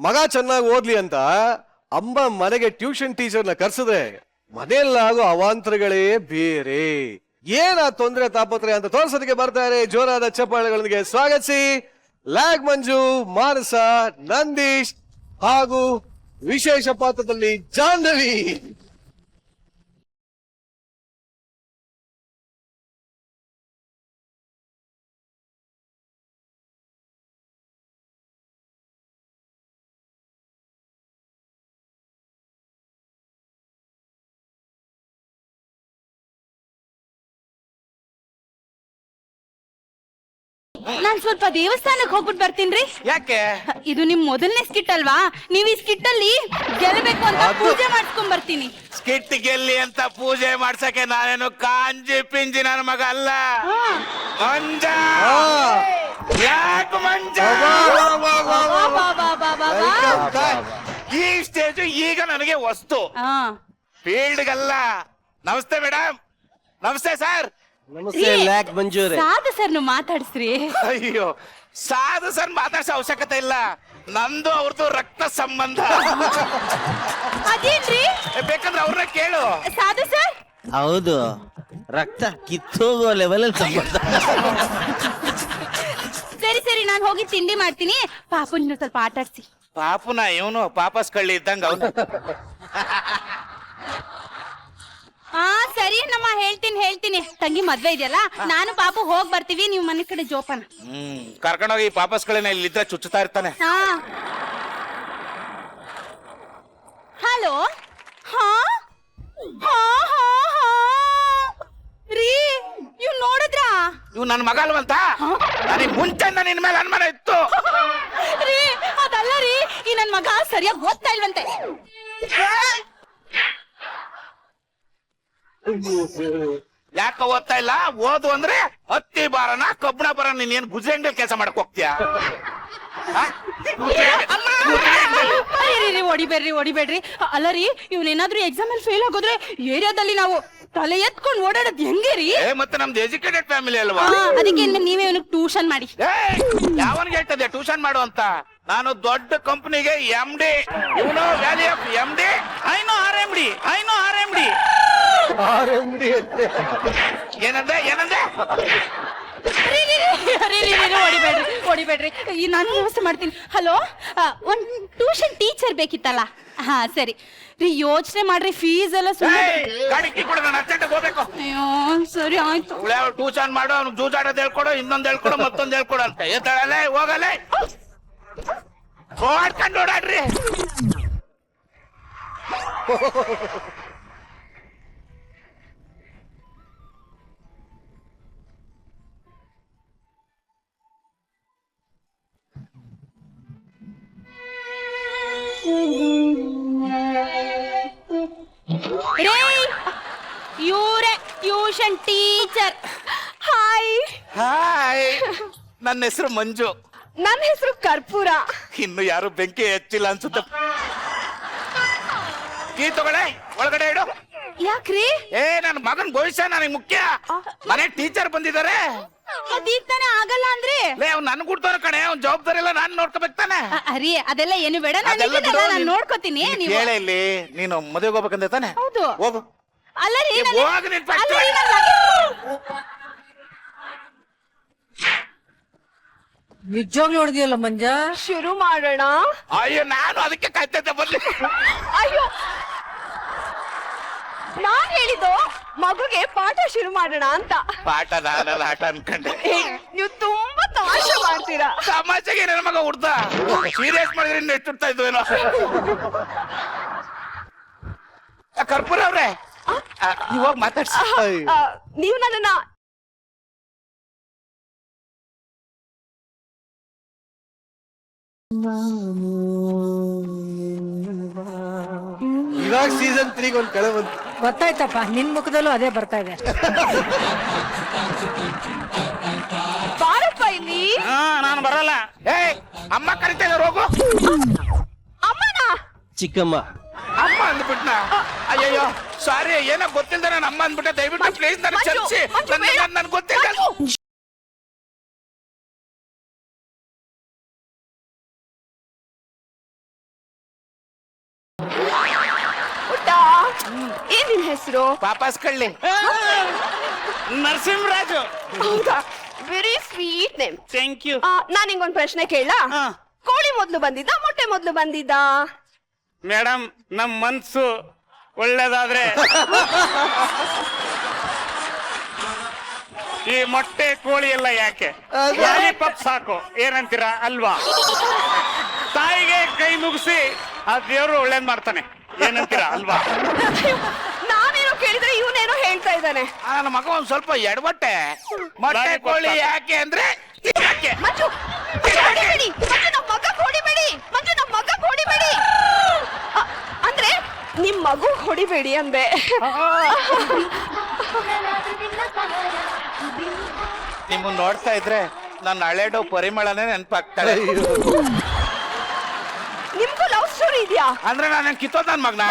ಮಗ ಚೆನ್ನಾಗಿ ಓದ್ಲಿ ಅಂತ ಅಮ್ಮ ಮನೆಗೆ ಟ್ಯೂಷನ್ ಟೀಚರ್ನ ಕರ್ಸಿದ್ರೆ ಮನೆಯಲ್ಲಾಗೋ ಅವಾಂತರಗಳೇ ಬೇರೆ. ಏನ ತೊಂದರೆ ತಾಪತ್ರೆ ಅಂತ ತೋರ್ಸೋದಕ್ಕೆ ಬರ್ತಾರೆ. ಜೋರಾದ ಚಪ್ಪಾಳೆಗಳೊಂದಿಗೆ ಸ್ವಾಗತಿಸಿ ಲ್ಯಾಗ್ ಮಂಜು, ಮಾನಸ, ನಂದೀಶ್ ಹಾಗೂ ವಿಶೇಷ ಪಾತ್ರದಲ್ಲಿ ಜಾಹ್ನವಿ. ನಾನ್ ಸ್ವಲ್ಪ ದೇವಸ್ಥಾನಕ್ಕೆ ಹೋಗ್ಬಿಟ್ಟು ಬರ್ತೀನ್ರಿ. ಯಾಕೆ? ಇದು ನಿಮ್ ಮೊದಲನೇ ಸ್ಕಿಟ್ ಅಲ್ವಾ? ನೀವ್ ಈ ಸ್ಕಿಟ್ ಅಲ್ಲಿ ಗೆಲ್ಲಬೇಕು ಅಂತ ಪೂಜೆ ಮಾಡ್ಸ್ಕೊಂಡ್ ಬರ್ತೀನಿ. ಸ್ಕಿಟ್ ಗೆಲ್ಲಿ ಅಂತ ಪೂಜೆ ಮಾಡ್ಸಕ್ಕೆ ನಾನೇನು ಕಾಂಜಿ ಪಿಂಜಿ ನನ್ನ ಮಗ ಅಲ್ಲ. ಮಂಜ, ಯಾಕೆ ಮಂಜ? ಈ ಸ್ಟೇಜ್ ಈಗ ನನಗೆ ವಸ್ತು, ಫೀಲ್ಡ್ಗಲ್ಲ. ನಮಸ್ತೆ ಮೇಡಮ್. ನಮಸ್ತೆ ಸರ್. ನಮಸ್ತೆ ಲ್ಯಾಗ್ ಮಂಜೂರೆ. ಸಾಧು ಸರ್ನು ಮಾತಾಡ್ಸ್ರಿ. ಅಯ್ಯೋ, ಸಾಧು ಸರ್ ಮಾತಾಡ್ಸೋ ಅವಶ್ಯಕತೆ ಇಲ್ಲ. ನಂದು ಅವ್ರದ್ದು ರಕ್ತ ಸಂಬಂಧ. ಅದೇನ್ರಿ? ಬೇಕಂದ್ರೆ ಅವ್ರನ್ನ ಕೇಳು. ಸಾಧು ಸರ್. ಹೌದು, ರಕ್ತ ಕಿತ್ತೋಗೋ ಲೆವೆಲ್ ಅಲ್ಲಿ ಸಂಬಂಧ. ಸರಿ ಸರಿ, ನಾನ್ ಹೋಗಿ ತಿಂಡಿ ಮಾಡ್ತೀನಿ. ಪಾಪುನ ಸ್ವಲ್ಪ ಆಟ ಆಡ್ಸಿ. ಪಾಪುನ ಇವನು ಪಾಪಸ್ ಕಳ್ಳಿ ಇದ್ದಂಗ ಅವನು. ಹಾ ಸರಿ ನಮ್ಮ ಹೇಳ್ತೀನಿ. ತಂಗಿ ಮದ್ವೆ ಇದೆಯಲ್ಲ, ನಾನು ಪಾಪು ಹೋಗ್ ಬರ್ತೀವಿ. ನೀವು ಮನೆ ಕಡೆ ಜೋಪಾನ. ಕರ್ಕೊಂಡೋಗಿ ಪಾಪಸ್ ಕಳ್ಳಿನ ಇಲ್ಲಿದ್ರೆ ಚುಚ್ಚುತ್ತಾ ಇರ್ತಾನೆ. ಹಾ ಹಲೋ. ಹಾ ಹಾ ಹಾ ಹಾ ರೀ, ಇವ್ ನೋಡಿದ್ರಾ? ಇವ್ ನನ್ ಮಗ ಅಲ್ವಂತ. ನನಗ್ ಮುಂಚೆಯಿಂದ ನಿನ್ ಮೇಲೆ ಅನುಮಾನ ಇತ್ತು. ರೀ ಅದಲ್ಲ ರೀ, ಈ ನನ್ ಮಗ ಸರಿಯಾಗಿ ಓದ್ತಾ ಇಲ್ವಂತೆ. ಯಾಕ ಓದ್ತಾ ಇಲ್ಲ? ಓದು ಅಂದ್ರೆ ಹತ್ತಿ ಬಾರನ ಕಬ್ಬಣ ಬರ. ನೀನ್ ಏನ್ ಭುಜಂಗಲ್ ಕೆಲಸ ಮಾಡಕ್ ಹೋಗ್ತೀಯ? ಹೊಡಿಬೇಡ್ರಿ. ಅಲ್ಲ ರೀ, ಇವ್ನೇನಾದ್ರೂ ಎಕ್ಸಾಮ್ ಅಲ್ಲಿ ಫೇಲ್ ಆಗೋದ್ರೆ ಏರಿಯಾದಲ್ಲಿ ನಾವು ತಲೆ ಎತ್ಕೊಂಡು ಓಡಾಡೋದ್ ಹೆಂಗೆ ರೀ? ಮತ್ತೆ ನಮ್ದು ಎಜುಕೇಟೆಡ್ ಫ್ಯಾಮಿಲಿ ಅಲ್ವಾ? ಅದಕ್ಕೆ ನೀವೇ ಇವನಿಗೆ ಟ್ಯೂಷನ್ ಮಾಡಿ. ಯಾವನ್ಗೆ ಹೇಳ್ತದೆ ಟ್ಯೂಷನ್ ಮಾಡು ಅಂತ? ನಾನು ದೊಡ್ಡ ಕಂಪನಿಗೆ MD. ಇವನು valley of MD. I know RMD. ಏನಂದೆ? ಹೊಡಿಬೇಡ್ರಿ, ನಾನು ವ್ಯವಸ್ಥೆ ಮಾಡ್ತೀನಿ. ಹಲೋ, ಒಂದ್ ಟ್ಯೂಷನ್ ಟೀಚರ್ ಬೇಕಿತ್ತಲ್ಲ? ಹಾ ಸರಿ ರೀ, ಯೋಚನೆ ಮಾಡ್ರಿ. ಫೀಸ್ ಎಲ್ಲ ಹೋಗ್ಬೇಕು. ಅಯ್ಯೋ ಸರಿ ಆಯ್ತು. ಟ್ಯೂಷನ್ ಮಾಡು, ಅವ್ನು ಜೂಜಾಡೋದ್ ಹೇಳ್ಕೊಡು, ಇನ್ನೊಂದ್ ಹೇಳ್ಕೊಡು, ಮತ್ತೊಂದ್ ಹೇಳ್ಕೊಡು ಅಂತ. ಎತ್ತಳಲೆ ಹೋಗಲೆ, ಓಡ್ಕೊಂಡು ಓಡಾಡ್ರಿ. ಇವ್ರೆ ಟ್ಯೂಷನ್ ಟೀಚರ್. ಹಾಯ್. ನನ್ನ ಹೆಸರು ಮಂಜು. ನನ್ನ ಹೆಸರು ಕರ್ಪೂರ. ಇನ್ನು ಯಾರು ಬೆಂಕಿ ಹಚ್ಚಿಲ್ಲ ಅನ್ಸುತ್ತೆ. ಕೀ ತಗೊಳ್ಳೆ, ಒಳಗಡೆ ಇಡು. ಯಾಕ್ರಿ? ನನ್ನ ಮಗನ್ ಭವಿಷ್ಯ ನನಗೆ ಮುಖ್ಯ. ಮನೆ ಟೀಚರ್ ಬಂದಿದ್ದಾರೆ. ಅದೀಗ್ತಾನೆ ಆಗಲ್ಲ ಅಂದ್ರೆ ಅವ್ನು ನನ್ ಕೊಡ್ತಾರ ಕಣೆ. ಅವ್ನ ಜವಾಬ್ದಾರಿ ಎಲ್ಲ ನಾನ್ ನೋಡ್ಕೋಬೇಕು ತಾನೆ. ಅರಿ ಅದೆಲ್ಲ ಏನು ಬೇಡ, ನಾನು ನೋಡ್ಕೋತೀನಿ. ನೀವು ಕೇಳ ಇಲ್ಲಿ, ನೀನು ಮದುವೆಗೆ ಹೋಗ್ಬೇಕಂದ ತಾನೆ? ಹೌದು. ಹೋಗು. ಅಲ್ಲ ರೀ, ಹೋಗ ನಿನ್ ಫ್ಯಾಕ್ಟರಿ. ನಿಜವಾಗ್ಲೂ ಹೊಡೆದಿಯಲ್ಲ ಮಂಜ. ಶುರು ಮಾಡೋಣ. ಅಯ್ಯೋ, ನಾನು ಅದಕ್ಕೆ ಕಾಯ್ತೈತೆ ಬರ್ಲಿ. ಅಯ್ಯೋ, ನಾನ್ ಹೇಳಿದ್ದು ಮಗುಗೆ ಪಾಠ ಶುರು ಮಾಡೋಣ ಅಂತ. ಪಾಠ ನಾನಲ್ಲ, ಆಟ ಅನ್ಕೊಂಡೆ. ನೀವು ತುಂಬಾ ತಮಾಷೆ ಮಾಡ್ತೀರಾ. ತಮಾಷೆಗೆ ನನ್ನ ಮಗ ಹುಡ್ದ. ಸೀರಿಯಸ್ ಮಾಡಿದ್ರೆ ಇನ್ನು ಎಷ್ಟುಡ್ತಾ ಇದ್ವು ಏನೋ. ಕರ್ಪೂರ ಅವ್ರೆ, ನೀವಾಗ ಮಾತಾಡ್ಸಿ. ನೀವು ನನ್ನ ಇವಾಗ ಸೀಸನ್ 3 ಒಂದ್ ಕಳೆ ಬಂತು. ಗೊತ್ತಾಯ್ತಪ್ಪ, ನಿನ್ ಮುಖದಲ್ಲೂ ಅದೇ ಬರ್ತಾ ಇದೆ. ಬಾರಪ್ಪ ಇಲ್ಲಿ. ನಾನು ಬರಲ್ಲ. ಅಮ್ಮ ಕರಿತಾ ಇದ್ದಾರೆ, ಹೋಗು. ಅಮ್ಮನ ಚಿಕ್ಕಮ್ಮ ಅಮ್ಮ ಅಂದ್ಬಿಟ್ನ. ಅಯ್ಯಯ್ಯೋ ಸಾರಿ, ಏನೋ ಗೊತ್ತಿಲ್ದ ನಾನು ಅಮ್ಮ ಅಂದ್ಬಿಟ್ಟೆ. ದಯವಿಟ್ಟು ಪ್ಲೀಸ್ ನನಗೆ ಕ್ಷಮಿಸಿ. ನನ್ಗೆ ಗೊತ್ತಿಲ್ಲ. ಏನ್ ನಿನ್ ಹೆಸರು? ವಾಪಸ್ ಕಳ್ಳಿ. ನರಸಿಂಹರಾಜು. ಹೌದಾ? Very sweet name. Thank you. ನಾನ್ ನಿಂಗೊಂದ್ ಪ್ರಶ್ನೆ ಕೇಳ? ಕೋಳಿ ಮೊದ್ಲು ಬಂದಿದ್ದ ಮೊಟ್ಟೆ ಮೊದ್ಲು ಬಂದಿದ್ದ? ಮೇಡಮ್, ನಮ್ ಮನ್ಸು ಒಳ್ಳೇದಾದ್ರೆ ಈ ಮೊಟ್ಟೆ ಕೋಳಿ ಎಲ್ಲ ಯಾಕೆ, ಲಾಲಿಪಾಪ್ ಸಾಕು, ಏನಂತೀರಾ ಅಲ್ವಾ? ತಾಯಿಗೆ ಕೈ ಮುಗಿಸಿ ಆ ದೇವ್ರು ಒಳ್ಳೇದ್ ಮಾಡ್ತಾನೆ, ಏನಂತೀರಾ ಅಲ್ವಾ? ನಾನೇನೋ ಕೇಳಿದ್ರೆ ಇವನೇನೋ ಹೇಳ್ತಾ ಇದ್ದಾನೆ. ನನ್ನ ಮಗ ಒಂದ್ ಸ್ವಲ್ಪ ಎಡವಟ್ಟೆ. ಮೊಟ್ಟೆ ಕೋಳಿ ಯಾಕೆ ಅಂದ್ರೆ ಯಾಕೆ? ಮಂಜು, ಹೊಡಿಬೇಡಿ. ಮಂಜು, ನಮ್ ಮಗ ಹೊಡಿಬೇಡಿ. ಮಂಜು, ನಮ್ ಮಗ ಹೊಡಿಬೇಡಿ. ಅಂದ್ರೆ ನಿಮ್ ಮಗು ಹೊಡಿಬೇಡಿ ಅಂದೆ. ನಿಮ್ಮನ್ನ ನೋಡ್ತಾ ಇದ್ರೆ ನನ್ನ ಹಳೆಡೋ ಪರಿಮಳನೇ ನೆನಪಾಗ್ತಾಳೆ. ನಿಮ್ಗೂ ಲವ್ ಸ್ಟೋರಿ ಇದೆಯಾ? ಅಂದ್ರೆ ನಾನು ಕಿತ್ತೋದ್ ನನ್ ಮಗನ.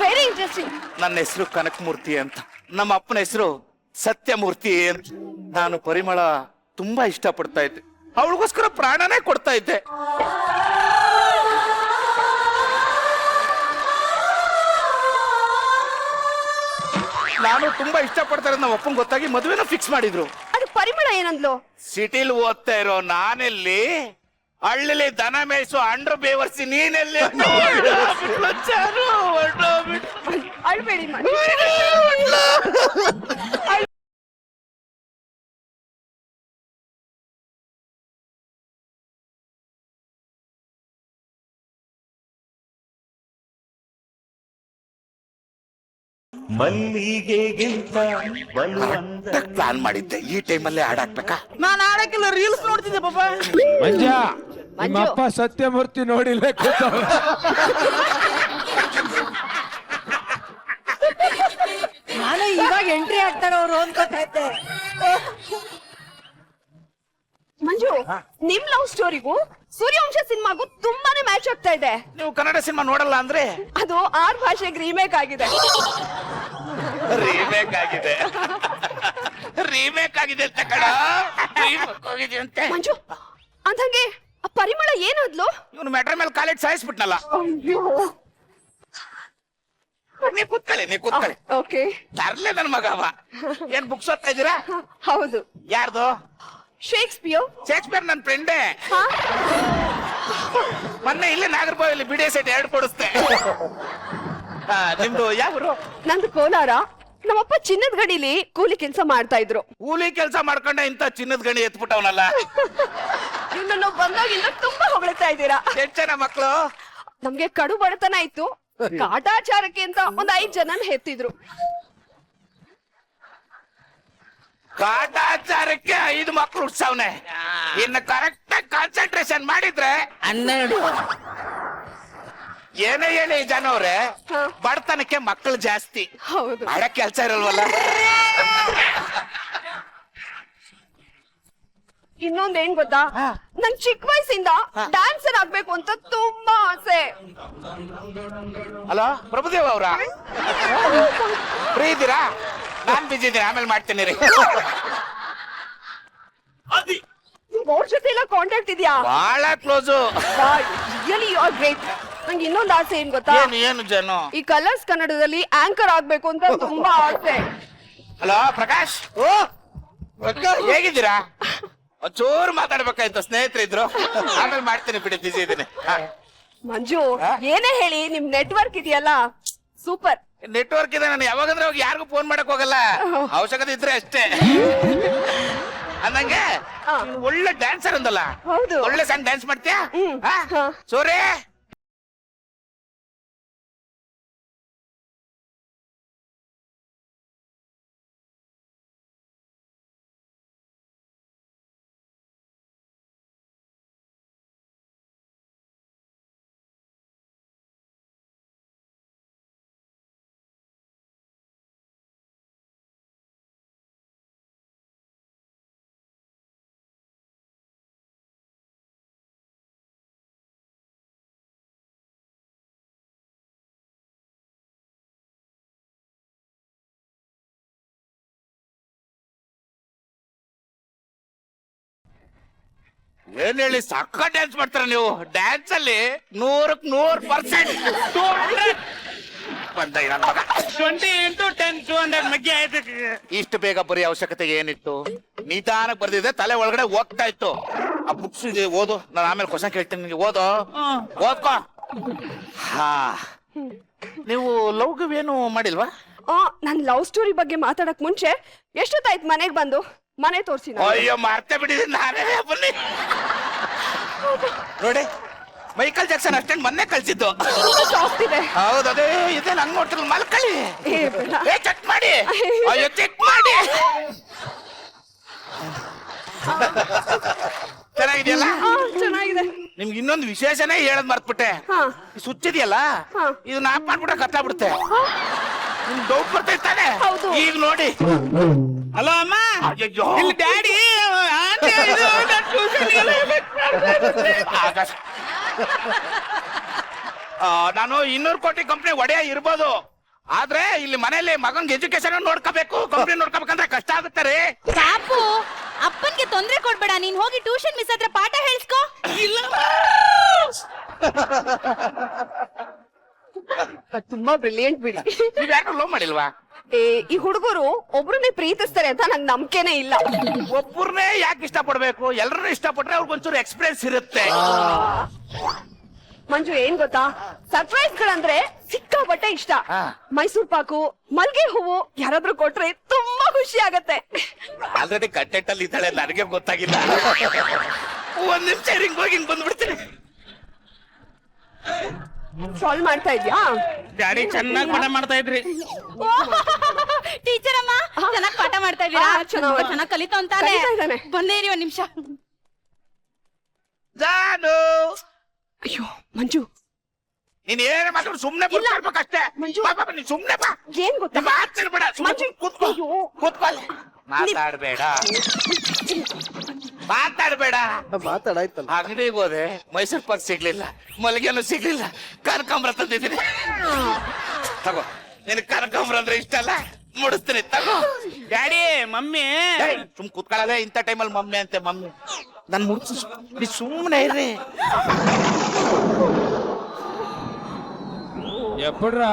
Very interesting. ನನ್ನ ಹೆಸರು ಕನಕಮೂರ್ತಿ ಅಂತ, ನಮ್ಮ ಅಪ್ಪನ ಹೆಸರು ಸತ್ಯಮೂರ್ತಿ ಅಂತ. ನಾನು ಪರಿಮಳ ತುಂಬಾ ಇಷ್ಟ ಪಡ್ತಾ ಇದ್ದೆ, ಅವಳಿಗೋಸ್ಕರ ಪ್ರಾಣನೇ ಕೊಡ್ತಾ ಇದ್ದೆ. ನಾನು ತುಂಬಾ ಇಷ್ಟ ಪಡ್ತಾ ಇರೋದು ನಮ್ಮ ಅಪ್ಪನ್ ಗೊತ್ತಾಗಿ ಮದುವೆನ ಫಿಕ್ಸ್ ಮಾಡಿದ್ರು. ಅದು ಪರಿಮಳ ಏನಂದ್ಲು? ಸಿಟಿಲಿ ಓದ್ತಾ ಇರೋ ನಾನೆಲ್ಲಿ, ಹಳ್ಳಿಲಿ ದನ ಮೇಯಿಸೋ ಅಂಡ್ರು ಬೇವರ್ಸಿ ನೀನೆಲ್ಲಿ? ಅಳ್ಬೇಡಿ. ಮಲ್ಲಿಗೆಗಿಂತ ಪ್ಲಾನ್ ಮಾಡಿದ್ದೆ, ಈ ಟೈಮಲ್ಲೇ ಹಾಡಾಕ್ಬೇಕಾ? ನಾನು ಆಡಕ್ಕಿಲ್ಲ, ರೀಲ್ಸ್ ನೋಡ್ತಿದ್ದೆ ಪಾಪ. ಮಂಜ, ನಿಮ್ಮಪ್ಪ ಸತ್ಯಮೂರ್ತಿ ನೋಡಿಲ್ಲ ನಾನು ಇವಾಗ ಎಂಟ್ರಿ ಆಗ್ತಾರೆ ಅವ್ರು ಅನ್ಕೋತಾ ಇದ್ದೆ. ಮಂಜು, ನಿಮ್ ಲವ್ ಸ್ಟೋರಿಗೂ ಸೂರ್ಯವಂಶ ಸಿನಿಮಾಗೂ ತುಂಬಾನೇ ಮ್ಯಾಚ್ ಆಗ್ತಾ ಇದೆ. ನೀವು ಕನ್ನಡ ಸಿನಿಮಾ ನೋಡಲ್ಲ ಅಂದ್ರೆ? ಅದು 6 ಭಾಷೆಗೆ ರೀಮೇಕ್ ಆಗಿದೆ. ರೀಮೇಕ್ ಆಗಿದೆ, ರೀಮೇಕ್ ಆಗಿದೆ ಅಂತ ಕಣ. ಹೋಗಿದೆ ಅಂತೆ. ಮಂಜು, ಅಂದಂಗೆ ಆ ಪರಿಮಳ ಏನಾದ್ಲು? ಇವನು ಮೆಟ್ರ ಮೇಲೆ ಕಾಲೇಜ್ ಸಾಯಿಸ್ಬಿಟ್ನಲ್ಲ. ನೀ ಕೂತ್ಕೊಳ್ಳಿ. ಓಕೆ. ತರ್ಲೆ ನನ್ ಮಗ ಅವ. ಏನ್ ಬುಕ್ಸ್ ಓದ್ತಾ ಇದ್ದೀರಾ? ಹೌದು. ಯಾರ್ದು? ಶೇಕ್ಸ್ಪಿಯರ್ ನನ್ ಫ್ರೆಂಡೇ. ಮೊನ್ನೆ ಇಲ್ಲೇ ನಾಗರಬಾವಿಯಲ್ಲಿ ಬಿಡಿ ಸೆಟ್ 2 ಕೊಡಿಸ್ತೆ. ನಿಮ್ದು ಯಾವ್ರು? ನಂದು ಕೋಲಾರ. ನಮ್ಮಪ್ಪ ಚಿನ್ನದ ಗಣಿಲಿ ಕೂಲಿ ಕೆಲಸ ಮಾಡ್ತಾ ಇದ್ರು. ಕೂಲಿ ಕೆಲಸ ಮಾಡ್ಕೊಂಡೆ ಇಂತ ಚಿನ್ನದ ಗಣಿ ಎತ್ಬಿಟ್ಟವನಲ್ಲ. ನಿನ್ನನ್ನು ಬಂದಾಗಿಂದ ತುಂಬಾ ಹೊಗಳ್ತಾ ಇದ್ದೀರಾ. ಎಷ್ಟ್ ಜನ ಮಕ್ಳು? ನಮ್ಗೆ ಕಡು ಬಡತನ ಇತ್ತು. ಕಾಟಾಚಾರಕ್ಕೆ ಅಂತ 5 ಜನನ ಹೆತ್ತಿದ್ರು. ಕಾಟಾಚಾರಕ್ಕೆ 5 ಮಕ್ಳು ಹುಡ್ಸವ್ನೆ. ಇನ್ನು ಕರೆಕ್ಟ್ ಆಗಿ ಕಾನ್ಸಂಟ್ರೇಷನ್ ಮಾಡಿದ್ರೆ 12. ಏನೇ ಹೇಳಿ ಜನ ಅವ್ರೆ, ಬಡತನಕ್ಕೆ ಮಕ್ಕಳು ಜಾಸ್ತಿ. ಹೌದು. ಮಾಡ ಕೆಲ್ಸ ಇರಲ್ವಲ್ಲ. ಇನ್ನೊಂದ್ ಏನ್ ಗೊತ್ತಾ, ನನ್ ಚಿಕ್ಕ ವಯಸ್ಸಿಂದ ಡ್ಯಾನ್ಸರ್ ಆಗ್ಬೇಕು ಅಂತ ತುಂಬಾ ಆಸೆ. ಹಲೋ, ಪ್ರಭುದೇವ್ ಅವ್ರ? ಫ್ರೀ ಇದ್ದೀರಾ? ನಾನ್ ಬಿಜಿ ಇದ್ದೀನಿ, ಆಮೇಲೆ ಮಾಡ್ತೀನಿ ರೀ. ಅವ್ರ ಜೊತೆ ಎಲ್ಲ ಕಾಂಟ್ಯಾಕ್ಟ್ ಇದೆಯಾ? ಬಹಳ close. Really you are great. ನಂಗೆ ಇನ್ನೊಂದು ಆಸೆ ಏನ್ ಗೊತ್ತಾ? ಏನು ಜನ? ಈ ಕಲರ್ಸ್ ಕನ್ನಡದಲ್ಲಿ ಆಂಕರ್ ಆಗ್ಬೇಕು ಅಂತ ತುಂಬಾ ಆಸೆ. ಹಲೋ ಪ್ರಕಾಶ್, ಹೇಗಿದ್ದೀರಾ? ಒಂಚೂರು ಮಾತಾಡ್ಬೇಕಾಯ್ತು, ಸ್ನೇಹಿತರಿದ್ರು. ಆಮೇಲೆ ಮಾಡ್ತೀನಿ ಬಿಡಿ, ಬಿಜಿ ಇದ್ದೀನಿ. ಮಂಜು, ಏನೇ ಹೇಳಿ ನಿಮ್ ನೆಟ್ವರ್ಕ್ ಇದೆಯಲ್ಲ, ಸೂಪರ್. ನೆಟ್ವರ್ಕ್ ಇದೆ, ನಾನು ಯಾವಾಗಂದ್ರೆ ಹೋಗಿ ಯಾರಿಗೂ ಫೋನ್ ಮಾಡಕ್ ಹೋಗಲ್ಲ, ಅವಶ್ಯಕತೆ ಇದ್ರೆ ಅಷ್ಟೇ. ಅಂದಂಗೆ ನೀನು ಒಳ್ಳೆ ಡ್ಯಾನ್ಸರ್ ಅಂದಲ್ಲ? ಹೌದು. ಒಳ್ಳೆ ಸಾಂಗ್ ಡ್ಯಾನ್ಸ್ ಮಾಡ್ತೀಯಾ? ಸೋರೆ ಏನ್ ಹೇಳಿ, ಸಕ್ಕ ಡ್ಯಾನ್ಸ್ ಮಾಡ್ತಾರ ನೀವು. ಡ್ಯಾನ್ಸ್ ಅಲ್ಲಿ 100% 200 ಬಂದ ಈ ನನ್ ಮಗ 20 into 10 200 ಮಗ್ಗೆ ಆಯ್ತು. ಇಷ್ಟು ಬೇಗ ಬರೀ ಅವಶ್ಯಕತೆ ಏನಿತ್ತು? ನಿಧಾನಕ್ಕೆ ಬರ್ದಿದೆ, ತಲೆ ಒಳಗಡೆ ಹೋಗ್ತಾ ಇತ್ತು. ಆ ಬುಕ್ಸ್ ಇದೆ, ಓದು. ನಾನು ಆಮೇಲೆ ಕ್ವಶನ್ ಕೇಳ್ತೀನಿ ನಿನ್ಗೆ, ಓದು. ಓದ್ಕೋ. ಹಾ, ನೀವು ಲವ್ ಗಿವ್ ಏನು ಮಾಡಿಲ್ವಾ? ನನ್ ಲವ್ ಸ್ಟೋರಿ ಬಗ್ಗೆ ಮಾತಾಡಕ್ ಮುಂಚೆ ಎಷ್ಟೊತ್ತಾಯ್ತು ಮನೆಗ್ ಬಂದು? ಮನೆ ತೋರ್ಸಿ ನಾನು. ಅಯ್ಯೋ ಮರ್ತೇ ಬಿಟ್ಟಿದ್ದೀನಿ ನಾನೇ. ಬನ್ನಿ ನೋಡಿ, ಮೈಕಲ್ ಜಾಕ್ಸನ್ ಅಷ್ಟೇ ಮೊನ್ನೆ ಕಳ್ಸಿದ್ದು. ಸಾಫ್ಟ್ ಇದೆ. ಹೌದು, ಅದೇ ಇದೆ. ನಂಗೆ ನೋಡ್ತಿಲ್ಲ, ಮಲ್ಕಳಿ. ಏ, ಬೇಡ. ಚೆಕ್ ಮಾಡಿ. ಅಯ್ಯೋ ಚೆಕ್ ಮಾಡಿ. ಚೆನ್ನಾಗಿದೆಯಲ್ಲ? ಚೆನ್ನಾಗಿದೆ. ನಿಮ್ಗೆ ಇನ್ನೊಂದು ವಿಶೇಷನೇ ಹೇಳದ್ ಮರ್ತ್ಬಿಟ್ಟೆ. ಹಾ. ಈ ಸ್ವಿಚ್ ಇದೆಯಲ್ಲ, ಹಾ. ಇದನ್ನ ಆಫ್ ಮಾಡ್ಬಿಟ್ರೆ ಕತ್ಲಾಗ್ಬಿಡುತ್ತೆ. ನಿಮ್ ಡೌಟ್ ಬರ್ತಾ ಇರ್ತಾನೆ. ಹೌದು. ಈಗ ನೋಡಿ. ಹಲೋ ಅಮ್ಮ, ಅಯ್ಯಯ್ಯೋ. ಇಲ್ಲಿ ಡ್ಯಾಡಿ ನಾನು 200 ಕೋಟಿ ಕಂಪ್ನಿ ಒಡೆಯ ಇರ್ಬೋದು, ಆದ್ರೆ ಇಲ್ಲಿ ಮನೇಲಿ ಮಗನ್ಗೆ ಎಜುಕೇಶನ್ ನೋಡ್ಕೋಬೇಕು, ಕಂಪ್ನಿ ನೋಡ್ಕೋಬೇಕಂದ್ರೆ ಕಷ್ಟ ಆಗುತ್ತೆ ರೀ. ಪಾಪು, ಅಪ್ಪನ್ಗೆ ತೊಂದ್ರೆ ಕೊಡ್ಬೇಡ. ನೀನ್ ಹೋಗಿ ಟ್ಯೂಷನ್ ಮಿಸ್ ಹತ್ರ ಪಾಠ ಹೇಳ್ಸ್ಕೋ. ಇಲ್ಲ, ತುಂಬಾ ಬ್ರಿಲಿಯಂಟ್ ಬಿಡಿ. ನೀವ್ ಯಾರು ಲವ್ ಮಾಡಿಲ್ವಾ? ಈ ಹುಡುಗರು ಒಬ್ರನ್ನೇ ಪ್ರೀತಿಸ್ತಾರೆ ಅಂತ ನಂಗೆ ನಂಬಿಕೆನೇ ಇಲ್ಲ. ಒಬ್ಬರನ್ನೇ ಯಾಕೆ ಇಷ್ಟಪಡ್ಬೇಕು? ಎಲ್ಲರನ್ನೂ ಇಷ್ಟಪಟ್ರೆ ಅವ್ರಿಗೊಂಚೂರು ಎಕ್ಸ್ಪೀರಿಯನ್ಸ್ ಇರುತ್ತೆ. ಮಂಜು, ಏನ್ ಗೊತ್ತಾ, ಸರ್ಪ್ರೈಸ್ ಗಳಂದ್ರೆ ಸಿಕ್ಕಾಪಟ್ಟೆ ಇಷ್ಟ. ಹಾ. ಮೈಸೂರ್ ಪಾಕು, ಮಲ್ಗೆ ಹೂವು ಯಾರಾದ್ರೂ ಕೊಟ್ರೆ ತುಂಬಾ ಖುಷಿ ಆಗತ್ತೆ. ಆಲ್ರೆಡಿ ಕಂಟೆಂಟ್ ಅಲ್ಲಿ ಇದ್ದಾಳೆ, ನನಗೆ ಗೊತ್ತಾಗಿಲ್ಲ. ಒಂದ್ ನಿಮಿಷ ಹಿಂಗ್ ಹೋಗಿ ಹಿಂಗ್ ಬಂದ್ಬಿಡ್ತೀನಿ. ಸಾಲ್ವ್ ಮಾಡ್ತಾ ಇದ್ಯಾ? ಡ್ಯಾಡಿ ಚೆನ್ನಾಗಿ ಪಾಠ ಮಾಡ್ತಾ ಇದ್ರಿ. ಟೀಚರ್ ಅಮ್ಮ, ಚೆನ್ನಾಗಿ ಪಾಠ ಮಾಡ್ತಾ ಇದೀರಾ? ಚೆನ್ನಾಗಿ ಕಲಿತಾ ಅಂತಾನೆ. ಕಲಿತಾ ಇದ್ದಾನೆ. ಬಂದೇ ಇರಿ ಒಂದ್ ನಿಮಿಷ. ಜಾನು, ಅಯ್ಯೋ ಮಂಜು, ನೀನ್ ಏನೇ ಮಾತಾಡು ಸುಮ್ನೆ ಬರ್ಬೇಕಷ್ಟೇ. ನೀನ್ ಸುಮ್ನೆ ಬಾ. ಏನ್ ಗೊತ್ತಾ, ಮಾತಾಡ್ಬೇಡ, ಸುಮ್ನೆ ಕೂತ್ಕೋ. ಕೂತ್ಕೋ. ಮಾತಾಡ್ಬೇಡ, ಮಾತಾಡ್ಬೇಡ. ಮಾತಾಡಾಯ್ತಲ್ಲ. ಅಂಗಡಿಗೆ ಹೋದೆ, ಮೈಸೂರ್ ಪಾಕ್ ಸಿಗ್ಲಿಲ್ಲ, ಮಲ್ಲಿಗೆನೂ ಸಿಗ್ಲಿಲ್ಲ, ಕನಕಾಂಬ್ರ ತಂದಿದ್ದೀನಿ. ತಗೋ, ನಿನ್ ಕನಕಾಂಬ್ರ ಅಂದ್ರೆ ಇಷ್ಟ ಅಲ್ಲ, ಮುಡಿಸ್ತೀನಿ, ತಗೋ. ಡ್ಯಾಡಿ ಮಮ್ಮಿ ಸುಮ್ ಕೂತ್ಕೊಳ್ಳದೆ ಇಂಥ ಟೈಮಲ್ಲಿ ಮಮ್ಮಿ ಅಂತೆ. ಮಮ್ಮಿ ನನ್ ಮುಡ್ಸು, ಸುಮ್ಮನೆ ಇರ್ರಿ. ಎಪ್ಪಡ್ರಾ